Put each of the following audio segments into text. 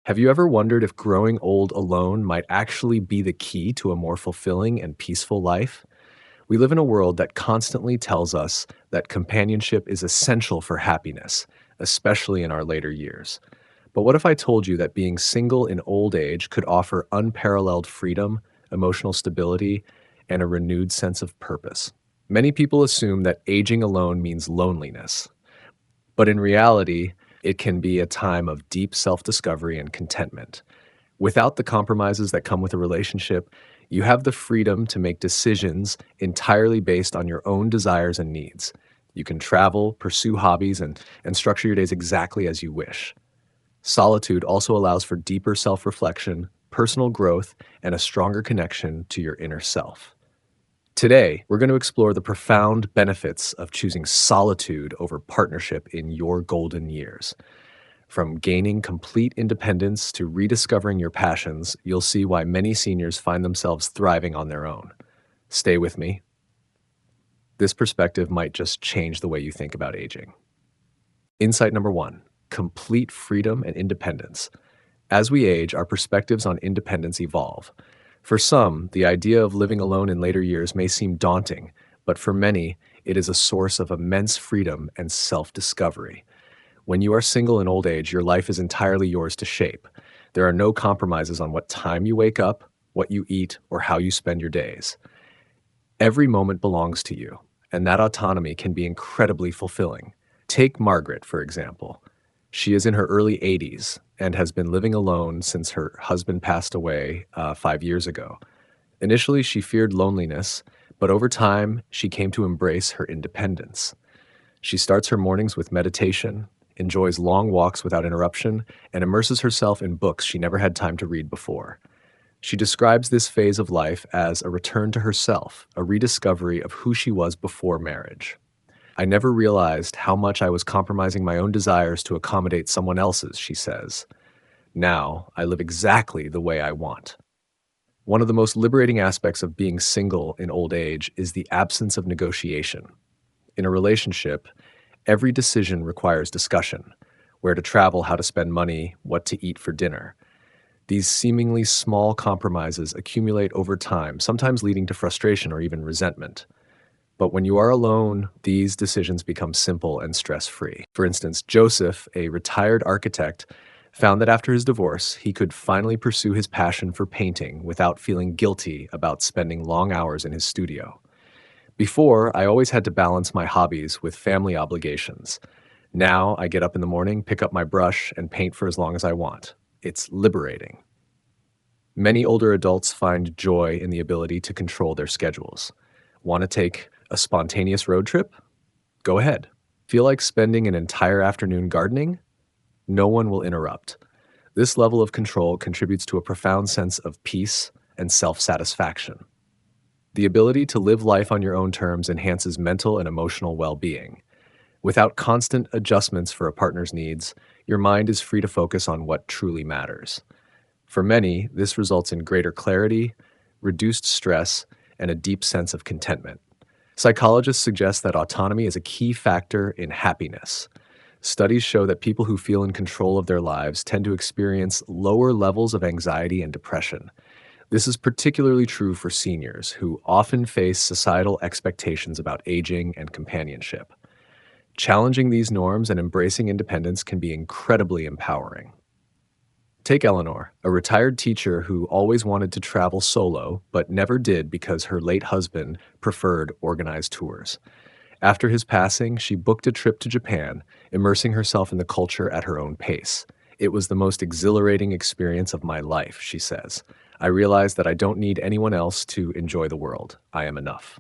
Have you ever wondered if growing old alone might actually be the key to a more fulfilling and peaceful life? We live in a world that constantly tells us that companionship is essential for happiness, especially in our later years. But what if I told you that being single in old age could offer unparalleled freedom, emotional stability, and a renewed sense of purpose? Many people assume that aging alone means loneliness, but in reality, it can be a time of deep self discovery and contentment. Without the compromises that come with a relationship, you have the freedom to make decisions entirely based on your own desires and needs. You can travel, pursue hobbies, and structure your days exactly as you wish. Solitude also allows for deeper self reflection, personal growth, and a stronger connection to your inner self. Today, we're going to explore the profound benefits of choosing solitude over partnership in your golden years. From gaining complete independence to rediscovering your passions, you'll see why many seniors find themselves thriving on their own. Stay with me. This perspective might just change the way you think about aging. Insight number one: complete freedom and independence. As we age, our perspectives on independence evolve. For some, the idea of living alone in later years may seem daunting, but for many, it is a source of immense freedom and self discovery. When you are single in old age, your life is entirely yours to shape. There are no compromises on what time you wake up, what you eat, or how you spend your days. Every moment belongs to you, and that autonomy can be incredibly fulfilling. Take Margaret, for example. She is in her early 80s and has been living alone since her husband passed away 5 years ago. Initially, she feared loneliness, but over time, she came to embrace her independence. She starts her mornings with meditation, enjoys long walks without interruption, and immerses herself in books she never had time to read before. She describes this phase of life as a return to herself, a rediscovery of who she was before marriage. I never realized how much I was compromising my own desires to accommodate someone else's, she says. Now, I live exactly the way I want. One of the most liberating aspects of being single in old age is the absence of negotiation. In a relationship, every decision requires discussion: where to travel, how to spend money, what to eat for dinner. These seemingly small compromises accumulate over time, sometimes leading to frustration or even resentment. But when you are alone, these decisions become simple and stress-free. For instance, Joseph, a retired architect, found that after his divorce, he could finally pursue his passion for painting without feeling guilty about spending long hours in his studio. Before, I always had to balance my hobbies with family obligations. Now, I get up in the morning, pick up my brush, and paint for as long as I want. It's liberating. Many older adults find joy in the ability to control their schedules. Want to take a spontaneous road trip? Go ahead. Feel like spending an entire afternoon gardening? No one will interrupt. This level of control contributes to a profound sense of peace and self-satisfaction. The ability to live life on your own terms enhances mental and emotional well-being. Without constant adjustments for a partner's needs, your mind is free to focus on what truly matters. For many, this results in greater clarity, reduced stress, and a deep sense of contentment. Psychologists suggest that autonomy is a key factor in happiness. Studies show that people who feel in control of their lives tend to experience lower levels of anxiety and depression. This is particularly true for seniors, who often face societal expectations about aging and companionship. Challenging these norms and embracing independence can be incredibly empowering. Take Eleanor, a retired teacher who always wanted to travel solo, but never did because her late husband preferred organized tours. After his passing, she booked a trip to Japan, immersing herself in the culture at her own pace. It was the most exhilarating experience of my life, she says. I realized that I don't need anyone else to enjoy the world. I am enough.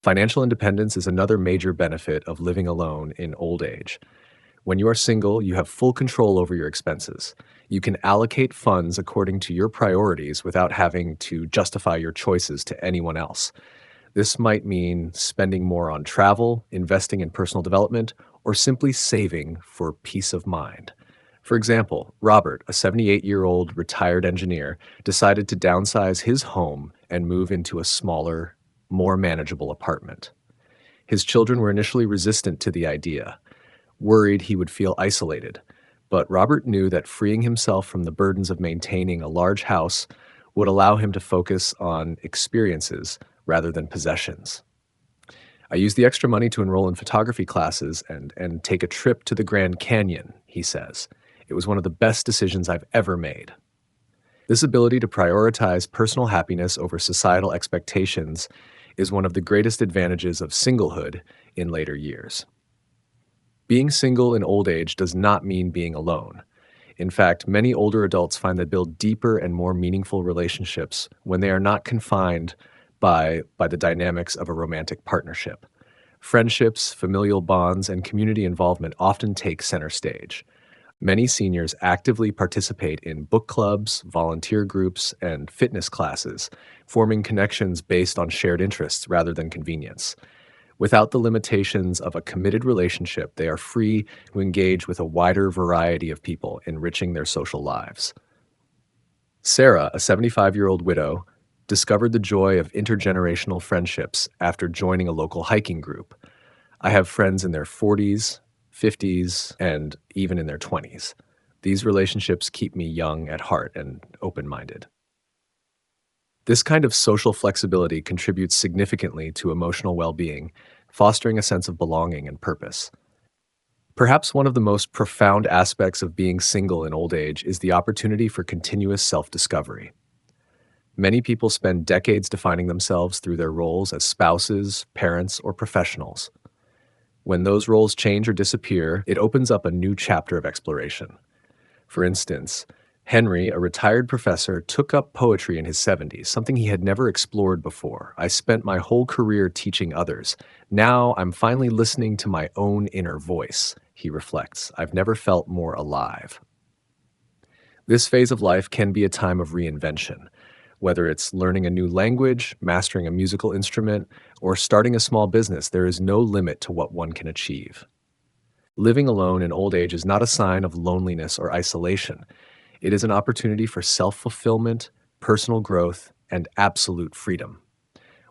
Financial independence is another major benefit of living alone in old age. When you are single, you have full control over your expenses. You can allocate funds according to your priorities without having to justify your choices to anyone else. This might mean spending more on travel, investing in personal development, or simply saving for peace of mind. For example, Robert, a 78-year-old retired engineer, decided to downsize his home and move into a smaller, more manageable apartment. His children were initially resistant to the idea, worried he would feel isolated. But Robert knew that freeing himself from the burdens of maintaining a large house would allow him to focus on experiences rather than possessions. I used the extra money to enroll in photography classes and take a trip to the Grand Canyon, he says. It was one of the best decisions I've ever made. This ability to prioritize personal happiness over societal expectations is one of the greatest advantages of singlehood in later years. Being single in old age does not mean being alone. In fact, many older adults find they build deeper and more meaningful relationships when they are not confined by the dynamics of a romantic partnership. Friendships, familial bonds, and community involvement often take center stage. Many seniors actively participate in book clubs, volunteer groups, and fitness classes, forming connections based on shared interests rather than convenience. Without the limitations of a committed relationship, they are free to engage with a wider variety of people, enriching their social lives. Sarah, a 75-year-old widow, discovered the joy of intergenerational friendships after joining a local hiking group. I have friends in their 40s, 50s, and even in their 20s. These relationships keep me young at heart and open-minded. This kind of social flexibility contributes significantly to emotional well-being, fostering a sense of belonging and purpose. Perhaps one of the most profound aspects of being single in old age is the opportunity for continuous self-discovery. Many people spend decades defining themselves through their roles as spouses, parents, or professionals. When those roles change or disappear, it opens up a new chapter of exploration. For instance, Henry, a retired professor, took up poetry in his 70s, something he had never explored before. I spent my whole career teaching others. Now I'm finally listening to my own inner voice, he reflects. I've never felt more alive. This phase of life can be a time of reinvention. Whether it's learning a new language, mastering a musical instrument, or starting a small business, there is no limit to what one can achieve. Living alone in old age is not a sign of loneliness or isolation. It is an opportunity for self-fulfillment, personal growth, and absolute freedom.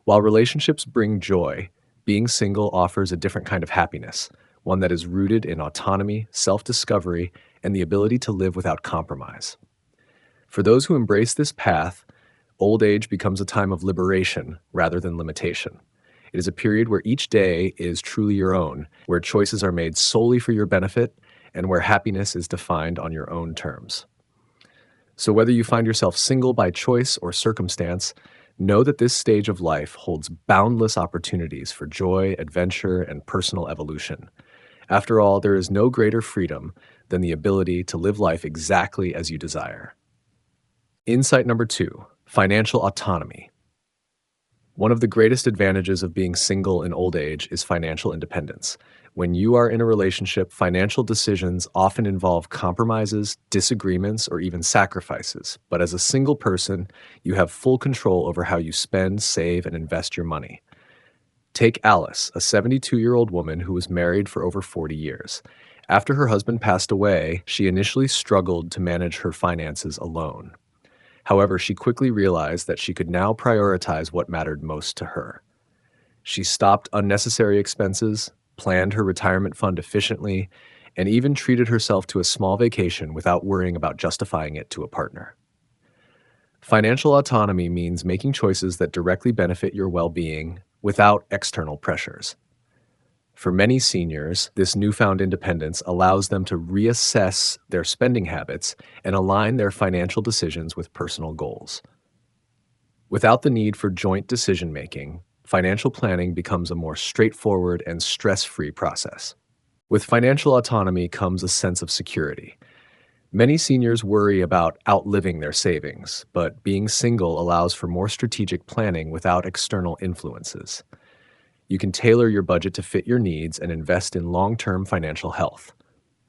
While relationships bring joy, being single offers a different kind of happiness, one that is rooted in autonomy, self-discovery, and the ability to live without compromise. For those who embrace this path, old age becomes a time of liberation rather than limitation. It is a period where each day is truly your own, where choices are made solely for your benefit, and where happiness is defined on your own terms. So whether you find yourself single by choice or circumstance, know that this stage of life holds boundless opportunities for joy, adventure, and personal evolution. After all, there is no greater freedom than the ability to live life exactly as you desire. Insight number 2, financial autonomy. One of the greatest advantages of being single in old age is financial independence. When you are in a relationship, financial decisions often involve compromises, disagreements, or even sacrifices. But as a single person, you have full control over how you spend, save, and invest your money. Take Alice, a 72-year-old woman who was married for over 40 years. After her husband passed away, she initially struggled to manage her finances alone. However, she quickly realized that she could now prioritize what mattered most to her. She stopped unnecessary expenses, planned her retirement fund efficiently, and even treated herself to a small vacation without worrying about justifying it to a partner. Financial autonomy means making choices that directly benefit your well-being without external pressures. For many seniors, this newfound independence allows them to reassess their spending habits and align their financial decisions with personal goals. Without the need for joint decision-making, financial planning becomes a more straightforward and stress-free process. With financial autonomy comes a sense of security. Many seniors worry about outliving their savings, but being single allows for more strategic planning without external influences. You can tailor your budget to fit your needs and invest in long-term financial health.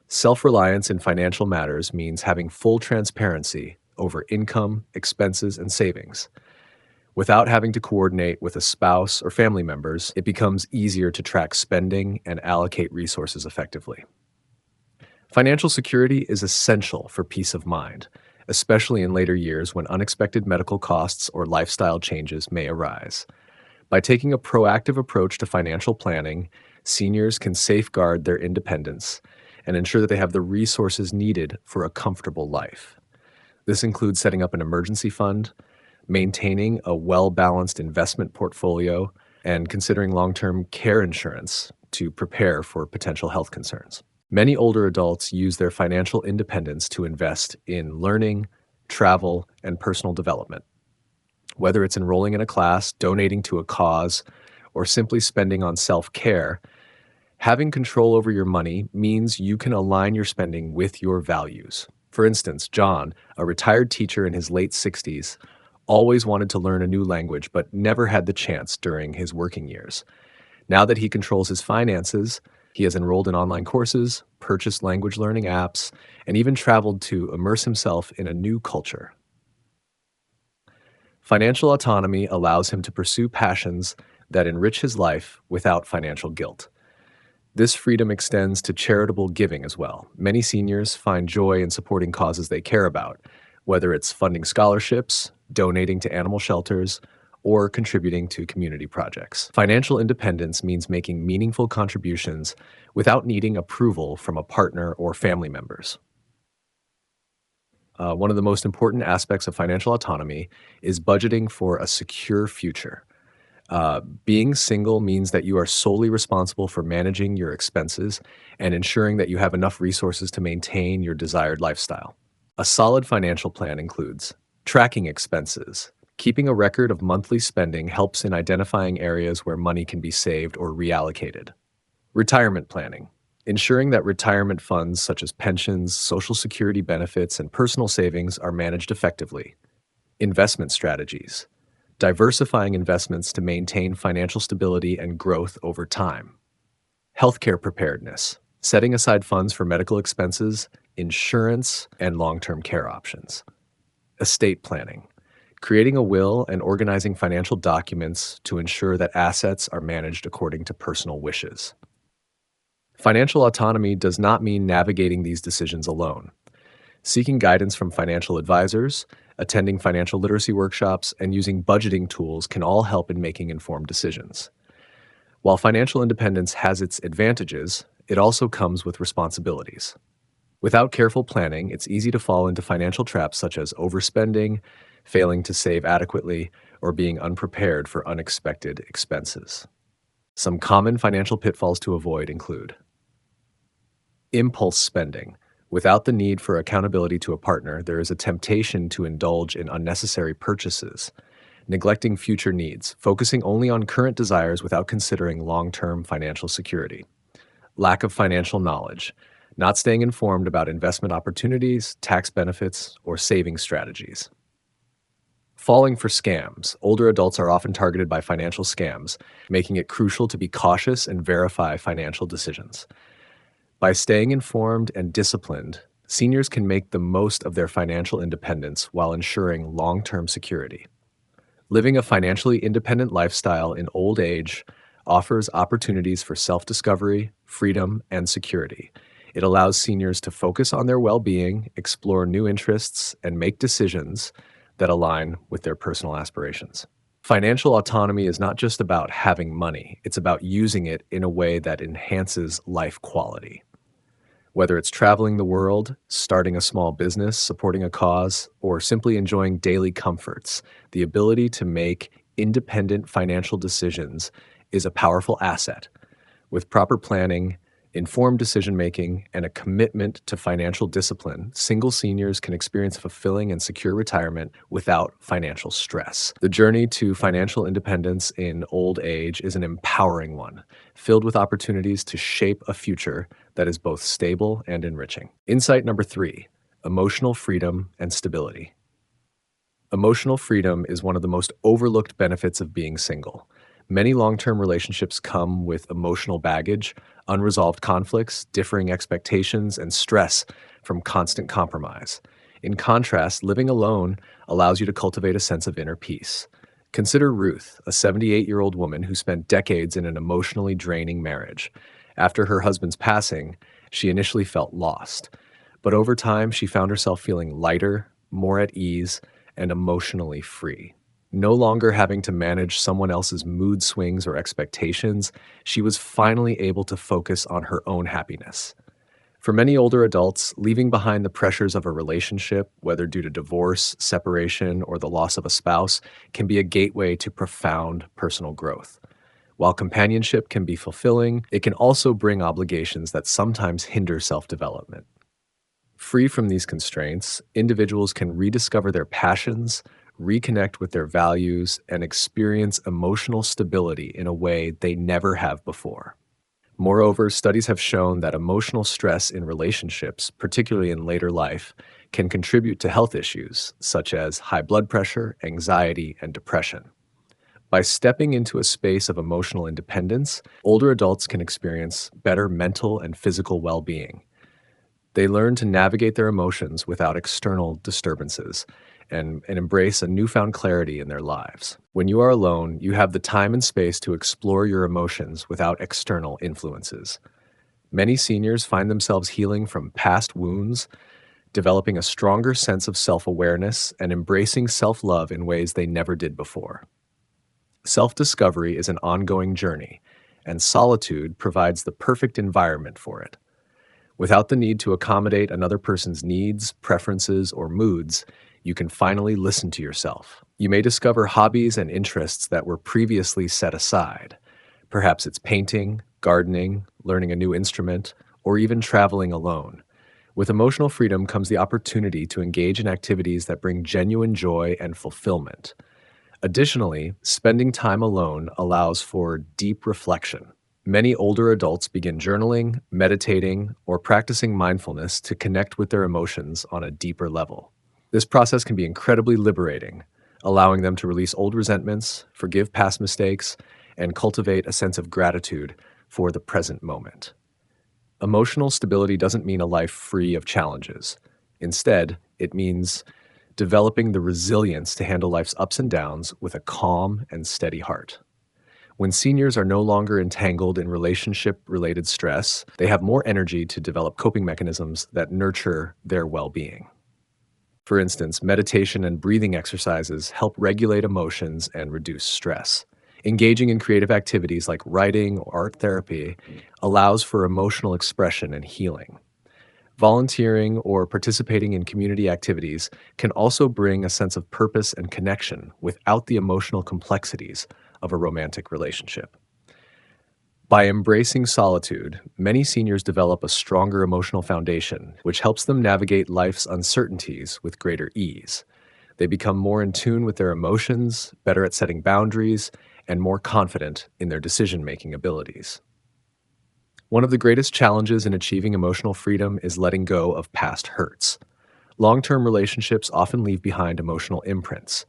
Self-reliance in financial matters means having full transparency over income, expenses, and savings. Without having to coordinate with a spouse or family members, it becomes easier to track spending and allocate resources effectively. Financial security is essential for peace of mind, especially in later years when unexpected medical costs or lifestyle changes may arise. By taking a proactive approach to financial planning, seniors can safeguard their independence and ensure that they have the resources needed for a comfortable life. This includes setting up an emergency fund, maintaining a well balanced investment portfolio, and considering long term care insurance to prepare for potential health concerns. Many older adults use their financial independence to invest in learning, travel, and personal development. Whether it's enrolling in a class, donating to a cause, or simply spending on self care, having control over your money means you can align your spending with your values. For instance, John, a retired teacher in his late 60s, always wanted to learn a new language but never had the chance during his working years. Now that he controls his finances, he has enrolled in online courses, purchased language learning apps, and even traveled to immerse himself in a new culture. Financial autonomy allows him to pursue passions that enrich his life without financial guilt. This freedom extends to charitable giving as well. Many seniors find joy in supporting causes they care about, whether it's funding scholarships, donating to animal shelters, or contributing to community projects. Financial independence means making meaningful contributions without needing approval from a partner or family members. One of the most important aspects of financial autonomy is budgeting for a secure future. Being single means that you are solely responsible for managing your expenses and ensuring that you have enough resources to maintain your desired lifestyle. A solid financial plan includes tracking expenses. Keeping a record of monthly spending helps in identifying areas where money can be saved or reallocated. Retirement planning. Ensuring that retirement funds such as pensions, social security benefits, and personal savings are managed effectively. Investment strategies. Diversifying investments to maintain financial stability and growth over time. Healthcare preparedness. Setting aside funds for medical expenses, insurance, and long-term care options. Estate planning. Creating a will and organizing financial documents to ensure that assets are managed according to personal wishes. Financial autonomy does not mean navigating these decisions alone. Seeking guidance from financial advisors, attending financial literacy workshops, and using budgeting tools can all help in making informed decisions. While financial independence has its advantages, it also comes with responsibilities. Without careful planning, it's easy to fall into financial traps such as overspending, failing to save adequately, or being unprepared for unexpected expenses. Some common financial pitfalls to avoid include impulse spending. Without the need for accountability to a partner, there is a temptation to indulge in unnecessary purchases, neglecting future needs, focusing only on current desires without considering long-term financial security. Lack of financial knowledge, not staying informed about investment opportunities, tax benefits, or saving strategies. Falling for scams. Older adults are often targeted by financial scams, making it crucial to be cautious and verify financial decisions. By staying informed and disciplined, seniors can make the most of their financial independence while ensuring long-term security. Living a financially independent lifestyle in old age offers opportunities for self-discovery, freedom, and security. It allows seniors to focus on their well-being, explore new interests, and make decisions that align with their personal aspirations. Financial autonomy is not just about having money, it's about using it in a way that enhances life quality. Whether it's traveling the world, starting a small business, supporting a cause, or simply enjoying daily comforts, the ability to make independent financial decisions is a powerful asset. With proper planning, informed decision-making, and a commitment to financial discipline, single seniors can experience fulfilling and secure retirement without financial stress. The journey to financial independence in old age is an empowering one, filled with opportunities to shape a future that is both stable and enriching. Insight number 3, emotional freedom and stability. Emotional freedom is one of the most overlooked benefits of being single. Many long-term relationships come with emotional baggage, unresolved conflicts, differing expectations, and stress from constant compromise. In contrast, living alone allows you to cultivate a sense of inner peace. Consider Ruth, a 78-year-old woman who spent decades in an emotionally draining marriage. After her husband's passing, she initially felt lost. But over time, she found herself feeling lighter, more at ease, and emotionally free. No longer having to manage someone else's mood swings or expectations, she was finally able to focus on her own happiness. For many older adults, leaving behind the pressures of a relationship, whether due to divorce, separation, or the loss of a spouse, can be a gateway to profound personal growth. While companionship can be fulfilling, it can also bring obligations that sometimes hinder self development. Free from these constraints, individuals can rediscover their passions, reconnect with their values, and experience emotional stability in a way they never have before. Moreover, studies have shown that emotional stress in relationships, particularly in later life, can contribute to health issues such as high blood pressure, anxiety, and depression. By stepping into a space of emotional independence, older adults can experience better mental and physical well being. They learn to navigate their emotions without external disturbances and embrace a newfound clarity in their lives. When you are alone, you have the time and space to explore your emotions without external influences. Many seniors find themselves healing from past wounds, developing a stronger sense of self awareness, and embracing self love in ways they never did before. Self discovery is an ongoing journey, and solitude provides the perfect environment for it. Without the need to accommodate another person's needs, preferences, or moods, you can finally listen to yourself. You may discover hobbies and interests that were previously set aside. Perhaps it's painting, gardening, learning a new instrument, or even traveling alone. With emotional freedom comes the opportunity to engage in activities that bring genuine joy and fulfillment. Additionally, spending time alone allows for deep reflection. Many older adults begin journaling, meditating, or practicing mindfulness to connect with their emotions on a deeper level. This process can be incredibly liberating, allowing them to release old resentments, forgive past mistakes, and cultivate a sense of gratitude for the present moment. Emotional stability doesn't mean a life free of challenges. Instead, it means developing the resilience to handle life's ups and downs with a calm and steady heart. When seniors are no longer entangled in relationship related stress, they have more energy to develop coping mechanisms that nurture their well being. For instance, meditation and breathing exercises help regulate emotions and reduce stress. Engaging in creative activities like writing or art therapy allows for emotional expression and healing. Volunteering or participating in community activities can also bring a sense of purpose and connection without the emotional complexities of a romantic relationship. By embracing solitude, many seniors develop a stronger emotional foundation, which helps them navigate life's uncertainties with greater ease. They become more in tune with their emotions, better at setting boundaries, and more confident in their decision making abilities. One of the greatest challenges in achieving emotional freedom is letting go of past hurts. Long term relationships often leave behind emotional imprints,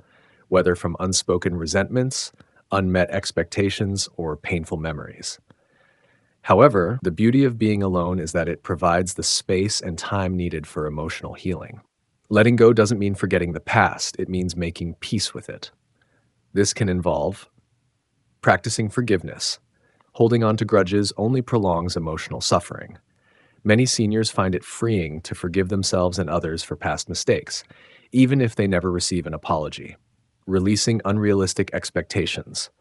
whether from unspoken resentments, unmet expectations, or painful memories. However, the beauty of being alone is that it provides the space and time needed for emotional healing. Letting go doesn't mean forgetting the past, it means making peace with it. This can involve practicing forgiveness. Holding on to grudges only prolongs emotional suffering. Many seniors find it freeing to forgive themselves and others for past mistakes, even if they never receive an apology. Releasing unrealistic expectations.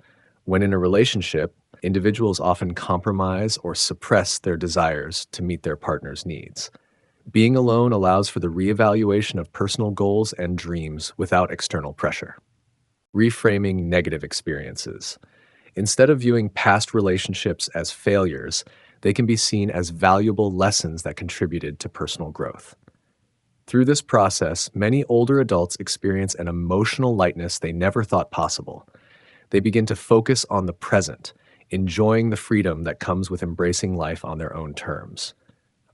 When in a relationship, individuals often compromise or suppress their desires to meet their partner's needs. Being alone allows for the reevaluation of personal goals and dreams without external pressure. Reframing negative experiences. Instead of viewing past relationships as failures, they can be seen as valuable lessons that contributed to personal growth. Through this process, many older adults experience an emotional lightness they never thought possible. They begin to focus on the present, enjoying the freedom that comes with embracing life on their own terms.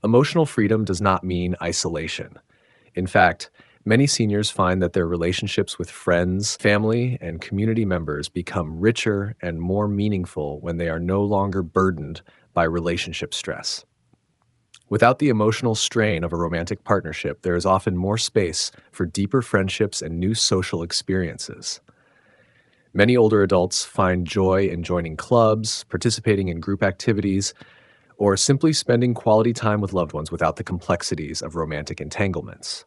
Emotional freedom does not mean isolation. In fact, many seniors find that their relationships with friends, family, and community members become richer and more meaningful when they are no longer burdened by relationship stress. Without the emotional strain of a romantic partnership, there is often more space for deeper friendships and new social experiences. Many older adults find joy in joining clubs, participating in group activities, or simply spending quality time with loved ones without the complexities of romantic entanglements.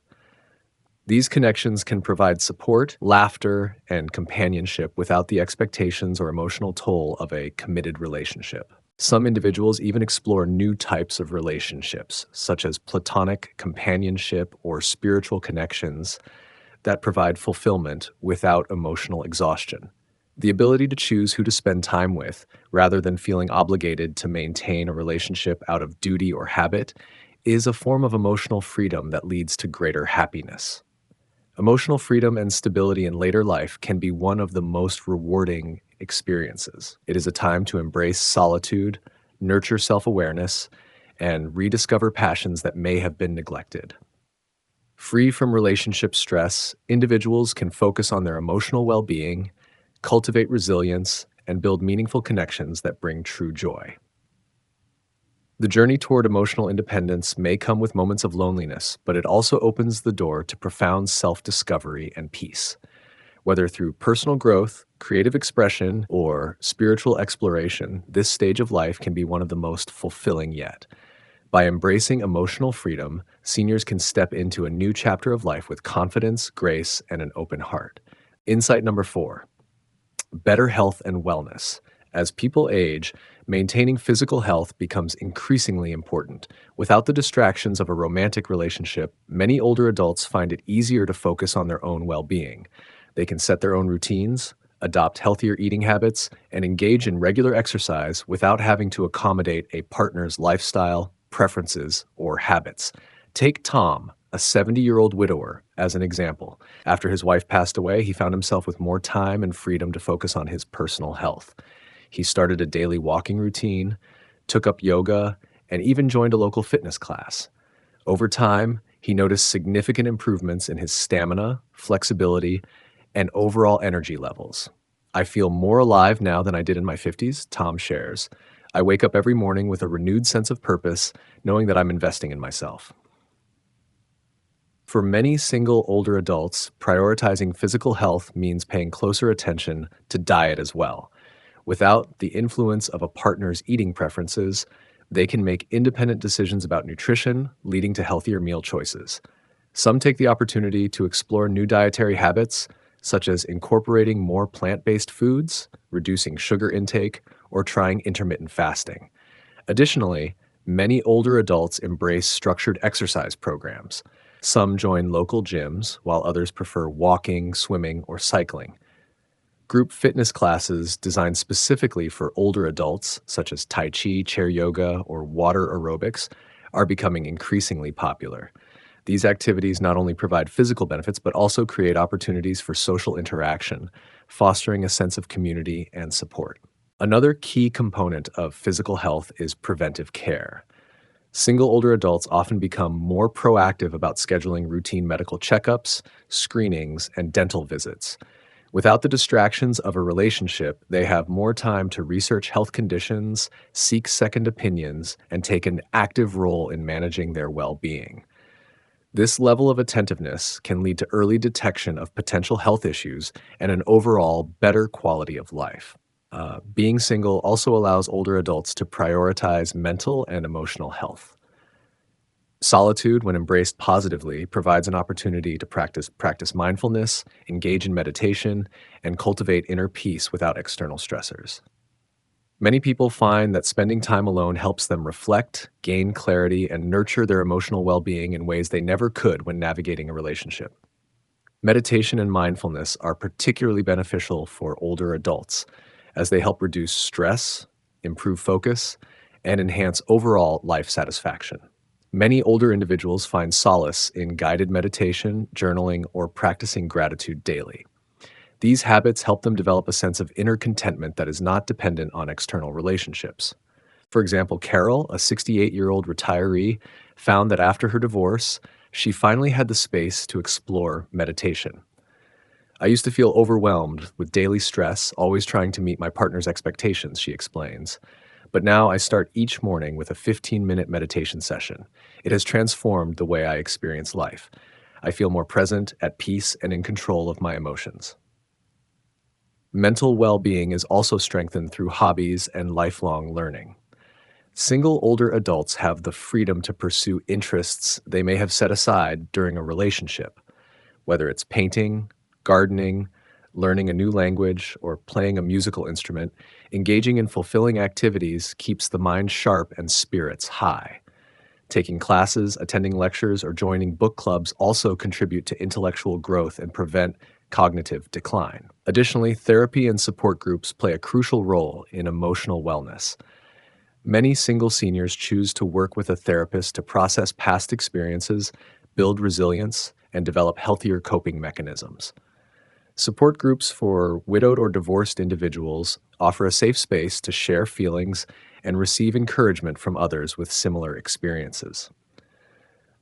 These connections can provide support, laughter, and companionship without the expectations or emotional toll of a committed relationship. Some individuals even explore new types of relationships, such as platonic companionship or spiritual connections that provide fulfillment without emotional exhaustion. The ability to choose who to spend time with, rather than feeling obligated to maintain a relationship out of duty or habit, is a form of emotional freedom that leads to greater happiness. Emotional freedom and stability in later life can be one of the most rewarding experiences. It is a time to embrace solitude, nurture self awareness, and rediscover passions that may have been neglected. Free from relationship stress, individuals can focus on their emotional well being, cultivate resilience, and build meaningful connections that bring true joy. The journey toward emotional independence may come with moments of loneliness, but it also opens the door to profound self discovery and peace. Whether through personal growth, creative expression, or spiritual exploration, this stage of life can be one of the most fulfilling yet. By embracing emotional freedom, seniors can step into a new chapter of life with confidence, grace, and an open heart. Insight number 4: better health and wellness. As people age, maintaining physical health becomes increasingly important. Without the distractions of a romantic relationship, many older adults find it easier to focus on their own well being. They can set their own routines, adopt healthier eating habits, and engage in regular exercise without having to accommodate a partner's lifestyle, preferences, or habits. Take Tom, a 70-year-old widower, as an example. After his wife passed away, he found himself with more time and freedom to focus on his personal health. He started a daily walking routine, took up yoga, and even joined a local fitness class. Over time, he noticed significant improvements in his stamina, flexibility, and overall energy levels. I feel more alive now than I did in my 50s, Tom shares. I wake up every morning with a renewed sense of purpose, knowing that I'm investing in myself. For many single older adults, prioritizing physical health means paying closer attention to diet as well. Without the influence of a partner's eating preferences, they can make independent decisions about nutrition, leading to healthier meal choices. Some take the opportunity to explore new dietary habits, such as incorporating more plant-based foods, reducing sugar intake, or trying intermittent fasting. Additionally, many older adults embrace structured exercise programs. Some join local gyms, while others prefer walking, swimming, or cycling. Group fitness classes designed specifically for older adults, such as Tai Chi, chair yoga, or water aerobics, are becoming increasingly popular. These activities not only provide physical benefits, but also create opportunities for social interaction, fostering a sense of community and support. Another key component of physical health is preventive care. Single older adults often become more proactive about scheduling routine medical checkups, screenings, and dental visits. Without the distractions of a relationship, they have more time to research health conditions, seek second opinions, and take an active role in managing their well being. This level of attentiveness can lead to early detection of potential health issues and an overall better quality of life. Being single also allows older adults to prioritize mental and emotional health. Solitude, when embraced positively, provides an opportunity to practice mindfulness, engage in meditation, and cultivate inner peace without external stressors. Many people find that spending time alone helps them reflect, gain clarity, and nurture their emotional well-being in ways they never could when navigating a relationship. Meditation and mindfulness are particularly beneficial for older adults, as they help reduce stress, improve focus, and enhance overall life satisfaction. Many older individuals find solace in guided meditation, journaling, or practicing gratitude daily. These habits help them develop a sense of inner contentment that is not dependent on external relationships. For example, Carol, a 68-year-old retiree, found that after her divorce, she finally had the space to explore meditation. I used to feel overwhelmed with daily stress, always trying to meet my partner's expectations, she explains. But now I start each morning with a 15-minute meditation session. It has transformed the way I experience life. I feel more present, at peace, and in control of my emotions. Mental well-being is also strengthened through hobbies and lifelong learning. Single older adults have the freedom to pursue interests they may have set aside during a relationship, whether it's painting, gardening, Learning a new language or playing a musical instrument, engaging in fulfilling activities keeps the mind sharp and spirits high. Taking classes, attending lectures, or joining book clubs also contribute to intellectual growth and prevent cognitive decline. Additionally, therapy and support groups play a crucial role in emotional wellness. Many single seniors choose to work with a therapist to process past experiences, build resilience, and develop healthier coping mechanisms. Support groups for widowed or divorced individuals offer a safe space to share feelings and receive encouragement from others with similar experiences.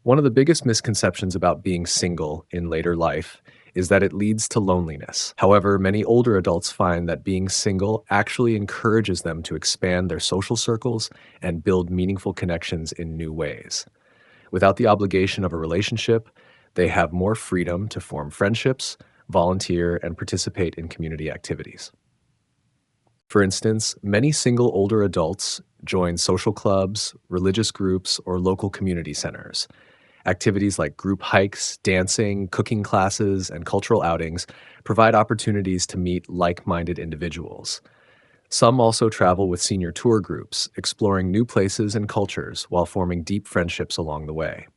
One of the biggest misconceptions about being single in later life is that it leads to loneliness. However, many older adults find that being single actually encourages them to expand their social circles and build meaningful connections in new ways. Without the obligation of a relationship, they have more freedom to form friendships, volunteer, and participate in community activities. For instance, many single older adults join social clubs, religious groups, or local community centers. Activities like group hikes, dancing, cooking classes, and cultural outings provide opportunities to meet like minded individuals. Some also travel with senior tour groups, exploring new places and cultures while forming deep friendships along the way.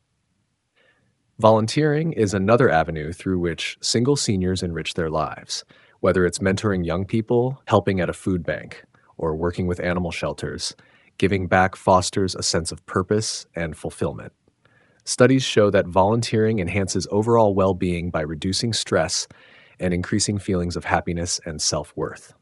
Volunteering is another avenue through which single seniors enrich their lives, whether it's mentoring young people, helping at a food bank, or working with animal shelters. Giving back fosters a sense of purpose and fulfillment. Studies show that volunteering enhances overall well being by reducing stress and increasing feelings of happiness and self worth.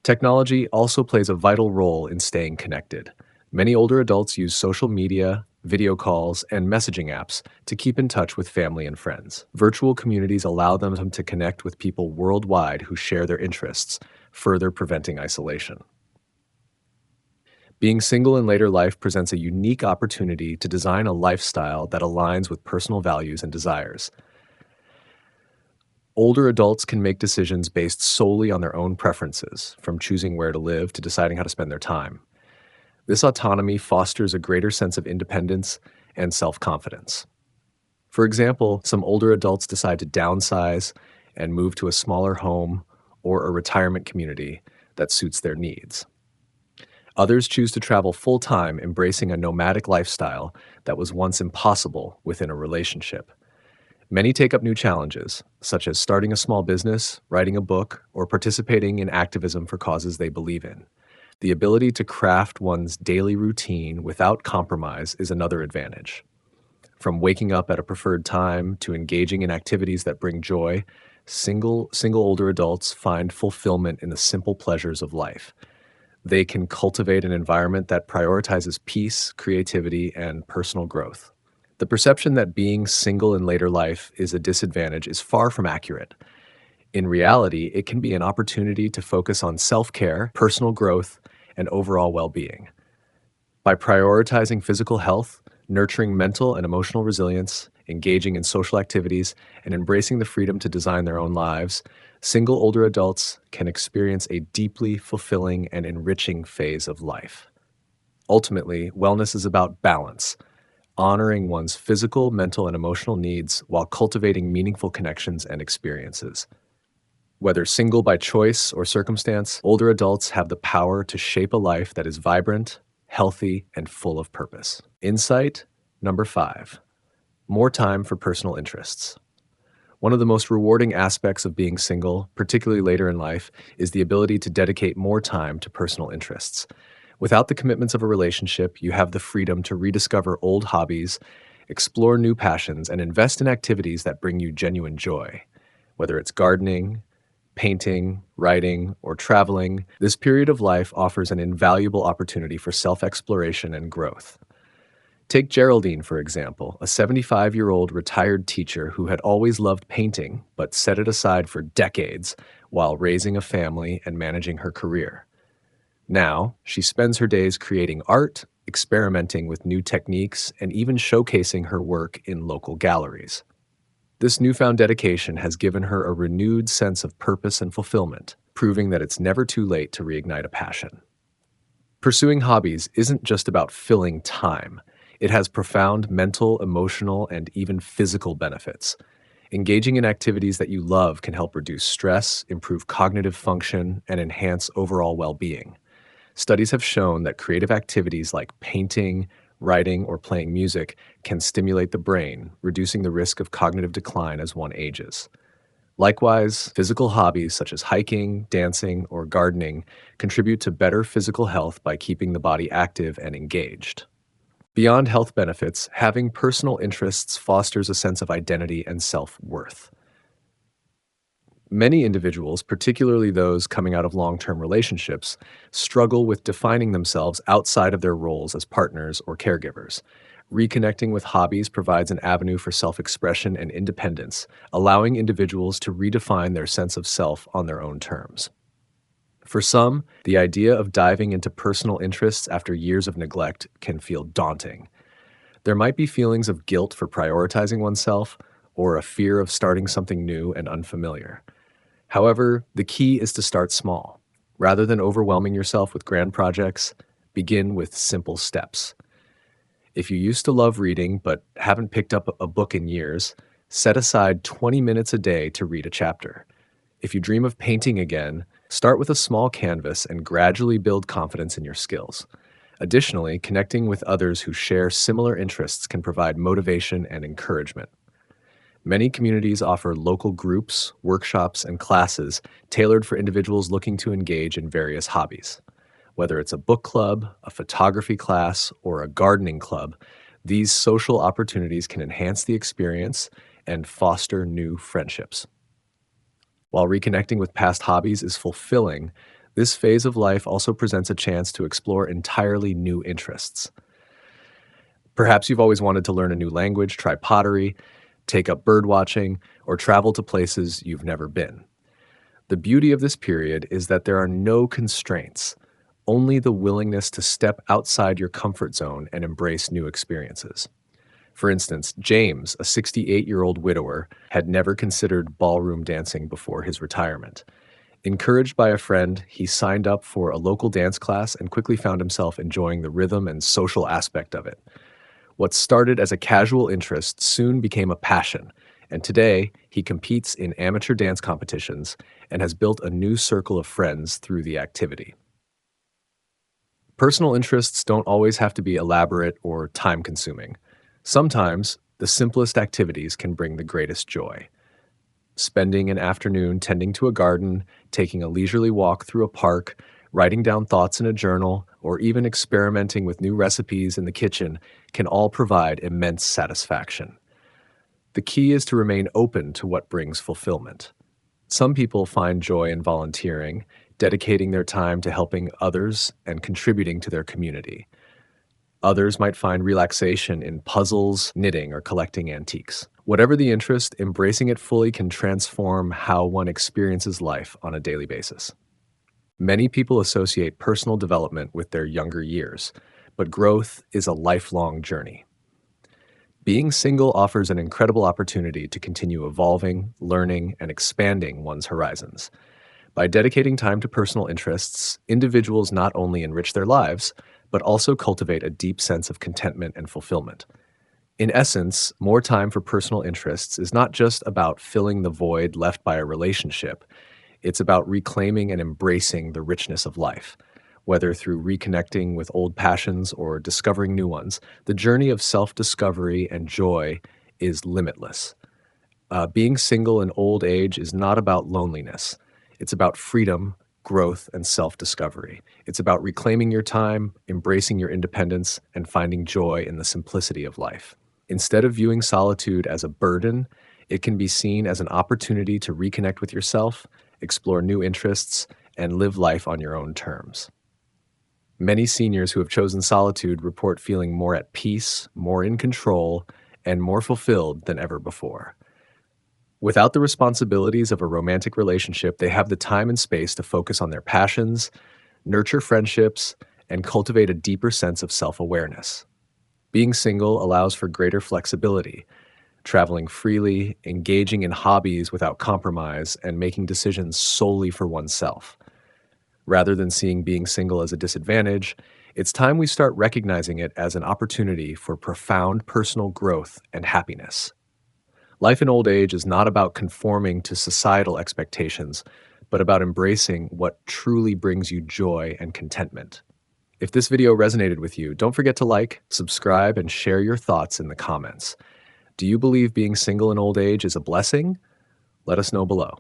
Technology also plays a vital role in staying connected. Many older adults use social media, video calls, and messaging apps to keep in touch with family and friends. Virtual communities allow them to connect with people worldwide who share their interests, further preventing isolation. Being single in later life presents a unique opportunity to design a lifestyle that aligns with personal values and desires. Older adults can make decisions based solely on their own preferences, from choosing where to live to deciding how to spend their time. This autonomy fosters a greater sense of independence and self-confidence. For example, some older adults decide to downsize and move to a smaller home or a retirement community that suits their needs. Others choose to travel full-time, embracing a nomadic lifestyle that was once impossible within a relationship. Many take up new challenges, such as starting a small business, writing a book, or participating in activism for causes they believe in. The ability to craft one's daily routine without compromise is another advantage. From waking up at a preferred time to engaging in activities that bring joy, single older adults find fulfillment in the simple pleasures of life. They can cultivate an environment that prioritizes peace, creativity, and personal growth. The perception that being single in later life is a disadvantage is far from accurate. In reality, it can be an opportunity to focus on self-care, personal growth, and overall well-being. By prioritizing physical health, nurturing mental and emotional resilience, engaging in social activities, and embracing the freedom to design their own lives, single older adults can experience a deeply fulfilling and enriching phase of life. Ultimately, wellness is about balance, honoring one's physical, mental, and emotional needs while cultivating meaningful connections and experiences. Whether single by choice or circumstance, older adults have the power to shape a life that is vibrant, healthy, and full of purpose. Insight number 5, more time for personal interests. One of the most rewarding aspects of being single, particularly later in life, is the ability to dedicate more time to personal interests. Without the commitments of a relationship, you have the freedom to rediscover old hobbies, explore new passions, and invest in activities that bring you genuine joy. Whether it's gardening, painting, writing, or traveling, this period of life offers an invaluable opportunity for self-exploration and growth. Take Geraldine, for example, a 75-year-old retired teacher who had always loved painting but set it aside for decades while raising a family and managing her career. Now, she spends her days creating art, experimenting with new techniques, and even showcasing her work in local galleries. This newfound dedication has given her a renewed sense of purpose and fulfillment, proving that it's never too late to reignite a passion. Pursuing hobbies isn't just about filling time. It has profound mental, emotional, and even physical benefits. Engaging in activities that you love can help reduce stress, improve cognitive function, and enhance overall well being. Studies have shown that creative activities like painting, writing, or playing music can stimulate the brain, reducing the risk of cognitive decline as one ages. Likewise, physical hobbies such as hiking, dancing, or gardening contribute to better physical health by keeping the body active and engaged. Beyond health benefits, having personal interests fosters a sense of identity and self worth. Many individuals, particularly those coming out of long term relationships, struggle with defining themselves outside of their roles as partners or caregivers. Reconnecting with hobbies provides an avenue for self expression and independence, allowing individuals to redefine their sense of self on their own terms. For some, the idea of diving into personal interests after years of neglect can feel daunting. There might be feelings of guilt for prioritizing oneself or a fear of starting something new and unfamiliar. However, the key is to start small. Rather than overwhelming yourself with grand projects, begin with simple steps. If you used to love reading but haven't picked up a book in years, set aside 20 minutes a day to read a chapter. If you dream of painting again, start with a small canvas and gradually build confidence in your skills. Additionally, connecting with others who share similar interests can provide motivation and encouragement. Many communities offer local groups, workshops, and classes tailored for individuals looking to engage in various hobbies. Whether it's a book club, a photography class, or a gardening club, these social opportunities can enhance the experience and foster new friendships. While reconnecting with past hobbies is fulfilling, this phase of life also presents a chance to explore entirely new interests. Perhaps you've always wanted to learn a new language, try pottery, take up bird watching, or travel to places you've never been. The beauty of this period is that there are no constraints, only the willingness to step outside your comfort zone and embrace new experiences. For instance, James, a 68-year-old widower, had never considered ballroom dancing before his retirement. Encouraged by a friend, he signed up for a local dance class and quickly found himself enjoying the rhythm and social aspect of it. What started as a casual interest soon became a passion, and today he competes in amateur dance competitions and has built a new circle of friends through the activity. Personal interests don't always have to be elaborate or time-consuming. Sometimes, the simplest activities can bring the greatest joy. Spending an afternoon tending to a garden, taking a leisurely walk through a park, writing down thoughts in a journal, or even experimenting with new recipes in the kitchen can all provide immense satisfaction. The key is to remain open to what brings fulfillment. Some people find joy in volunteering, dedicating their time to helping others and contributing to their community. Others might find relaxation in puzzles, knitting, or collecting antiques. Whatever the interest, embracing it fully can transform how one experiences life on a daily basis. Many people associate personal development with their younger years, but growth is a lifelong journey. Being single offers an incredible opportunity to continue evolving, learning, and expanding one's horizons. By dedicating time to personal interests, individuals not only enrich their lives, but also cultivate a deep sense of contentment and fulfillment. In essence, more time for personal interests is not just about filling the void left by a relationship, it's about reclaiming and embracing the richness of life. Whether through reconnecting with old passions or discovering new ones, the journey of self-discovery and joy is limitless. Being single in old age is not about loneliness. It's about freedom, growth, and self-discovery. It's about reclaiming your time, embracing your independence, and finding joy in the simplicity of life. Instead of viewing solitude as a burden, it can be seen as an opportunity to reconnect with yourself, explore new interests, and live life on your own terms. Many seniors who have chosen solitude report feeling more at peace, more in control, and more fulfilled than ever before. Without the responsibilities of a romantic relationship, they have the time and space to focus on their passions, nurture friendships, and cultivate a deeper sense of self-awareness. Being single allows for greater flexibility, traveling freely, engaging in hobbies without compromise, and making decisions solely for oneself. Rather than seeing being single as a disadvantage, it's time we start recognizing it as an opportunity for profound personal growth and happiness. Life in old age is not about conforming to societal expectations, but about embracing what truly brings you joy and contentment. If this video resonated with you, don't forget to like, subscribe, and share your thoughts in the comments. Do you believe being single in old age is a blessing? Let us know below.